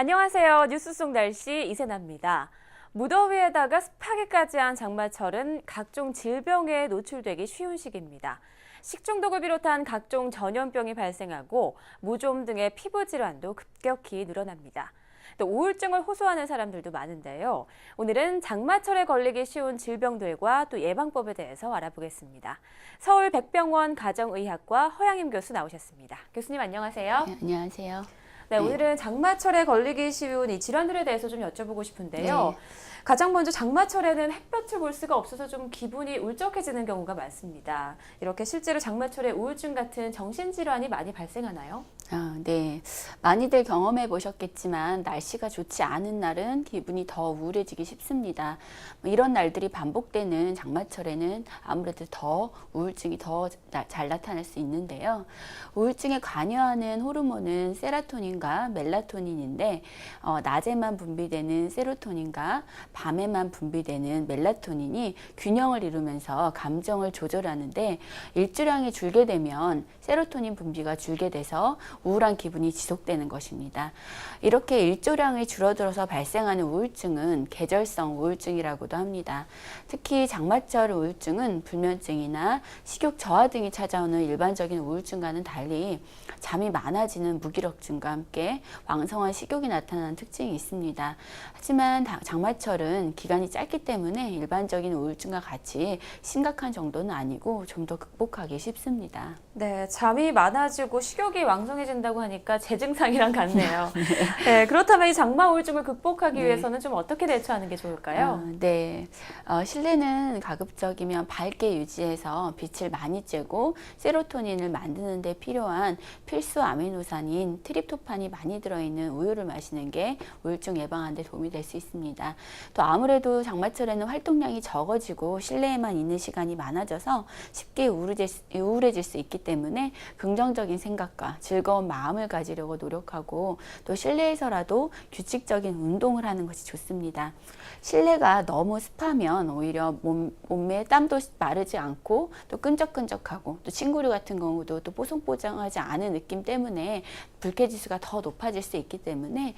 안녕하세요. 뉴스 속 날씨 이세나입니다. 무더위에다가 습하기까지 한 장마철은 각종 질병에 노출되기 쉬운 시기입니다. 식중독을 비롯한 각종 전염병이 발생하고 무좀 등의 피부 질환도 급격히 늘어납니다. 또 우울증을 호소하는 사람들도 많은데요. 오늘은 장마철에 걸리기 쉬운 질병들과 또 예방법에 대해서 알아보겠습니다. 서울 백병원 가정의학과 허양임 교수 나오셨습니다. 교수님 안녕하세요. 네, 안녕하세요. 네, 오늘은 장마철에 걸리기 쉬운 이 질환들에 대해서 좀 여쭤보고 싶은데요. 가장 먼저 장마철에는 햇볕을 볼 수가 없어서 좀 기분이 울적해지는 경우가 많습니다. 이렇게 실제로 장마철에 우울증 같은 정신질환이 많이 발생하나요? 네. 많이들 경험해 보셨겠지만 날씨가 좋지 않은 날은 기분이 더 우울해지기 쉽습니다. 이런 날들이 반복되는 장마철에는 아무래도 더 우울증이 더 잘 나타날 수 있는데요. 우울증에 관여하는 호르몬은 세로토닌과 멜라토닌인데 낮에만 분비되는 세로토닌과 밤에만 분비되는 멜라토닌이 균형을 이루면서 감정을 조절하는데 일조량이 줄게 되면 세로토닌 분비가 줄게 돼서 우울한 기분이 지속되는 것입니다. 이렇게 일조량이 줄어들어서 발생하는 우울증은 계절성 우울증이라고도 합니다. 특히 장마철 우울증은 불면증이나 식욕 저하 등이 찾아오는 일반적인 우울증과는 달리 잠이 많아지는 무기력증과 함께 왕성한 식욕이 나타나는 특징이 있습니다. 하지만 장마철은 기간이 짧기 때문에 일반적인 우울증과 같이 심각한 정도는 아니고 좀 더 극복하기 쉽습니다. 네, 잠이 많아지고 식욕이 왕성해진다고 하니까 제 증상이랑 같네요. 네, 그렇다면 이 장마 우울증을 극복하기 위해서는 좀 어떻게 대처하는 게 좋을까요? 실내는 가급적이면 밝게 유지해서 빛을 많이 쬐고 세로토닌을 만드는 데 필요한 필수 아미노산인 트립토판이 많이 들어있는 우유를 마시는 게 우울증 예방하는 데 도움이 될 수 있습니다. 또 아무래도 장마철에는 활동량이 적어지고 실내에만 있는 시간이 많아져서 쉽게 우울해질 수 있기 때문에 긍정적인 생각과 즐거운 마음을 가지려고 노력하고 또 실내에서라도 규칙적인 운동을 하는 것이 좋습니다. 실내가 너무 습하면 오히려 몸에 땀도 마르지 않고 또 끈적끈적하고 또 친구류 같은 경우도 또 뽀송뽀송하지 않은 느낌 때문에 불쾌지수가 더 높아질 수 있기 때문에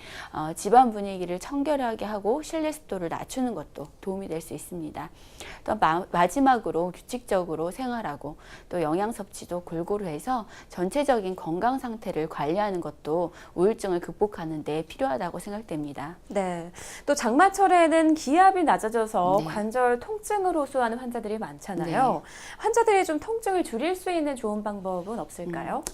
집안 분위기를 청결하게 하고 실내 습도를 낮추는 것도 도움이 될 수 있습니다. 또 마지막으로 규칙적으로 생활하고 또 영양 섭취도 골고루 해서 전체적인 건강 상태를 관리하는 것도 우울증을 극복하는 데 필요하다고 생각됩니다. 네, 또 장마철에는 기압이 낮아져서 관절 통증을 호소하는 환자들이 많잖아요. 환자들이 좀 통증을 줄일 수 있는 좋은 방법은 없을까요?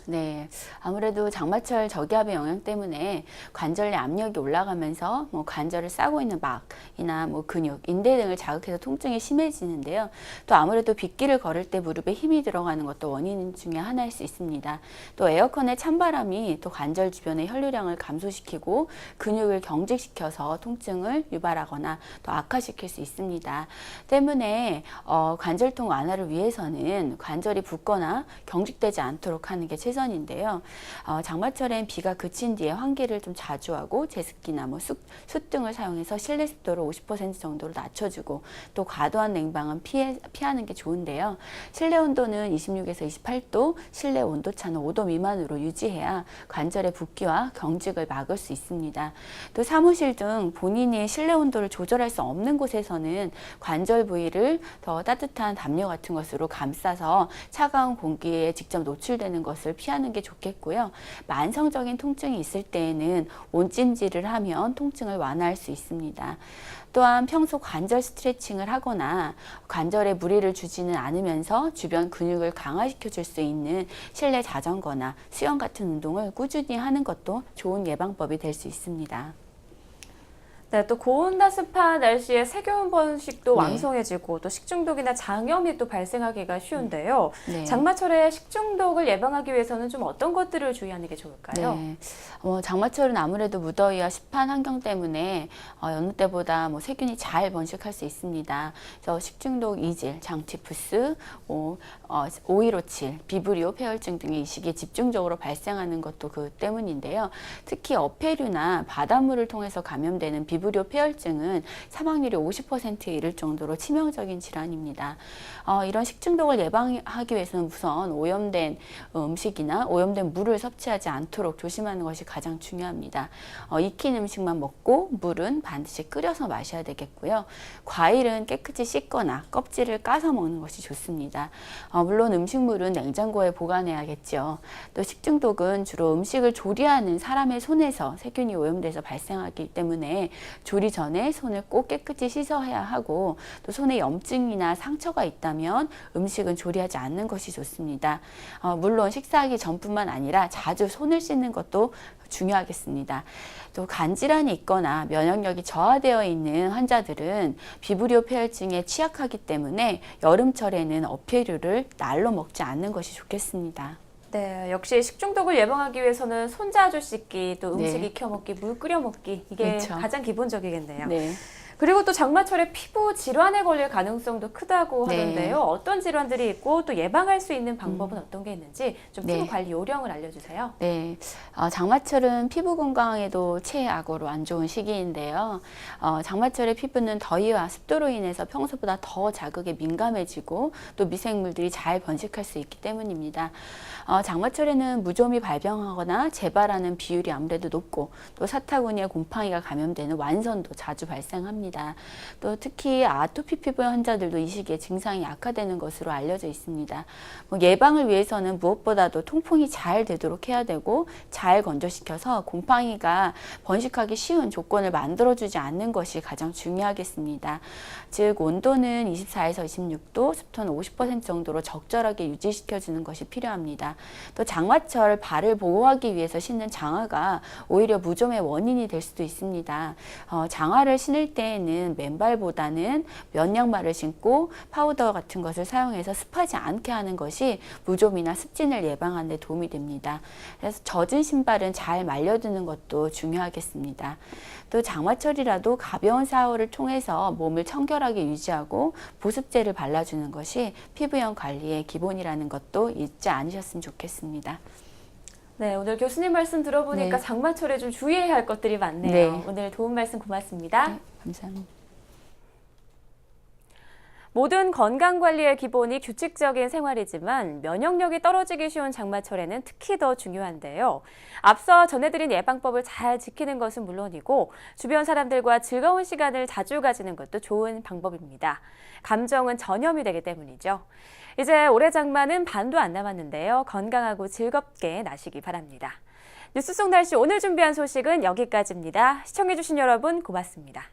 아무래도 장마철 저기압의 영향 때문에 관절 내 압력이 올라가면서 관절을 싸고 있는 막이나 근육, 인대 등을 자극해서 통증이 심해지는데요. 또 아무래도 빗길을 걸을 때 무릎에 힘이 들어가는 것도 원인 중에 하나일 수 있습니다. 또 에어컨의 찬바람이 또 관절 주변의 혈류량을 감소시키고 근육을 경직시켜서 통증을 유발하거나 또 악화시킬 수 있습니다. 때문에 관절통 완화를 위해서는 관절이 붓거나 경직되지 않도록 하는 게 최선인데요. 장마철엔 비가 그친 뒤에 환기를 좀 자주 하고 제습기나 숯 등을 사용해서 실내 습도를 50% 정도로 낮춰주고 또 과도한 냉방은 피하는 게 좋은데요. 실내 온도는 26에서 28도, 실내 온도차는 5도 미만으로 유지해야 관절의 붓기와 경직을 막을 수 있습니다. 또 사무실 등 본인이 실내 온도를 조절할 수 없는 곳에서는 관절 부위를 더 따뜻한 담요 같은 것으로 감싸서 차가운 공기에 직접 노출되는 것을 피하는 게 좋겠고요. 만성적인 통증이 있을 때에는 온찜질을 하면 통증을 완화할 수 있습니다. 또한 평소 관절 스트레칭을 하거나 관절에 무리를 주지는 않으면서 주변 근육을 강화시켜 줄 수 있는 실내 자전거나 수영 같은 운동을 꾸준히 하는 것도 좋은 예방법이 될 수 있습니다. 네, 또 고온과 습한 날씨에 세균 번식도 왕성해지고 또 식중독이나 장염이 또 발생하기가 쉬운데요. 장마철에 식중독을 예방하기 위해서는 좀 어떤 것들을 주의하는 게 좋을까요? 장마철은 아무래도 무더위와 습한 환경 때문에 여느 때보다 세균이 잘 번식할 수 있습니다. 그래서 식중독 이질, 장티푸스, 5157, 비브리오, 폐혈증 등이 이 시기에 집중적으로 발생하는 것도 그 때문인데요. 특히 어패류나 바닷물을 통해서 감염되는 비브리오 폐혈증은 사망률이 50%에 이를 정도로 치명적인 질환입니다. 이런 식중독을 예방하기 위해서는 우선 오염된 음식이나 오염된 물을 섭취하지 않도록 조심하는 것이 가장 중요합니다. 익힌 음식만 먹고 물은 반드시 끓여서 마셔야 되겠고요. 과일은 깨끗이 씻거나 껍질을 까서 먹는 것이 좋습니다. 물론 음식물은 냉장고에 보관해야겠죠. 또 식중독은 주로 음식을 조리하는 사람의 손에서 세균이 오염돼서 발생하기 때문에 조리 전에 손을 꼭 깨끗이 씻어야 하고, 또 손에 염증이나 상처가 있다면 음식은 조리하지 않는 것이 좋습니다. 물론 식사하기 전뿐만 아니라 자주 손을 씻는 것도 중요하겠습니다. 또 간질환이 있거나 면역력이 저하되어 있는 환자들은 비브리오 폐혈증에 취약하기 때문에 여름철에는 어패류를 날로 먹지 않는 것이 좋겠습니다. 네, 역시 식중독을 예방하기 위해서는 손 자주 씻기, 또 음식 네. 익혀 먹기, 물 끓여 먹기, 이게 그렇죠. 가장 기본적이겠네요. 네. 그리고 또 장마철에 피부 질환에 걸릴 가능성도 크다고 네. 하던데요. 어떤 질환들이 있고 또 예방할 수 있는 방법은 어떤 게 있는지 좀 피부 네. 관리 요령을 알려주세요. 네, 장마철은 피부 건강에도 최악으로 안 좋은 시기인데요. 장마철에 피부는 더위와 습도로 인해서 평소보다 더 자극에 민감해지고 또 미생물들이 잘 번식할 수 있기 때문입니다. 장마철에는 무좀이 발병하거나 재발하는 비율이 아무래도 높고, 또 사타구니에 곰팡이가 감염되는 완선도 자주 발생합니다. 또 특히 아토피 피부 환자들도 이 시기에 증상이 악화되는 것으로 알려져 있습니다. 예방을 위해서는 무엇보다도 통풍이 잘 되도록 해야 되고, 잘 건조시켜서 곰팡이가 번식하기 쉬운 조건을 만들어주지 않는 것이 가장 중요하겠습니다. 즉 온도는 24에서 26도, 습도는 50% 정도로 적절하게 유지시켜주는 것이 필요합니다. 또 장마철 발을 보호하기 위해서 신는 장화가 오히려 무좀의 원인이 될 수도 있습니다. 장화를 신을 때에는 맨발보다는 면 양말을 신고 파우더 같은 것을 사용해서 습하지 않게 하는 것이 무좀이나 습진을 예방하는 데 도움이 됩니다. 그래서 젖은 신발은 잘 말려두는 것도 중요하겠습니다. 또 장마철이라도 가벼운 샤워를 통해서 몸을 청결하게 유지하고 보습제를 발라주는 것이 피부형 관리의 기본이라는 것도 잊지 않으셨으면 좋겠습니다. 네, 오늘 교수님 말씀 들어보니까 네. 장마철에 좀 주의해야 할 것들이 많네요. 네. 오늘 도움 말씀 고맙습니다. 네, 감사합니다. 모든 건강관리의 기본이 규칙적인 생활이지만 면역력이 떨어지기 쉬운 장마철에는 특히 더 중요한데요. 앞서 전해드린 예방법을 잘 지키는 것은 물론이고 주변 사람들과 즐거운 시간을 자주 가지는 것도 좋은 방법입니다. 감정은 전염이 되기 때문이죠. 이제 올해 장마는 반도 안 남았는데요. 건강하고 즐겁게 나시기 바랍니다. 뉴스 속 날씨 오늘 준비한 소식은 여기까지입니다. 시청해주신 여러분 고맙습니다.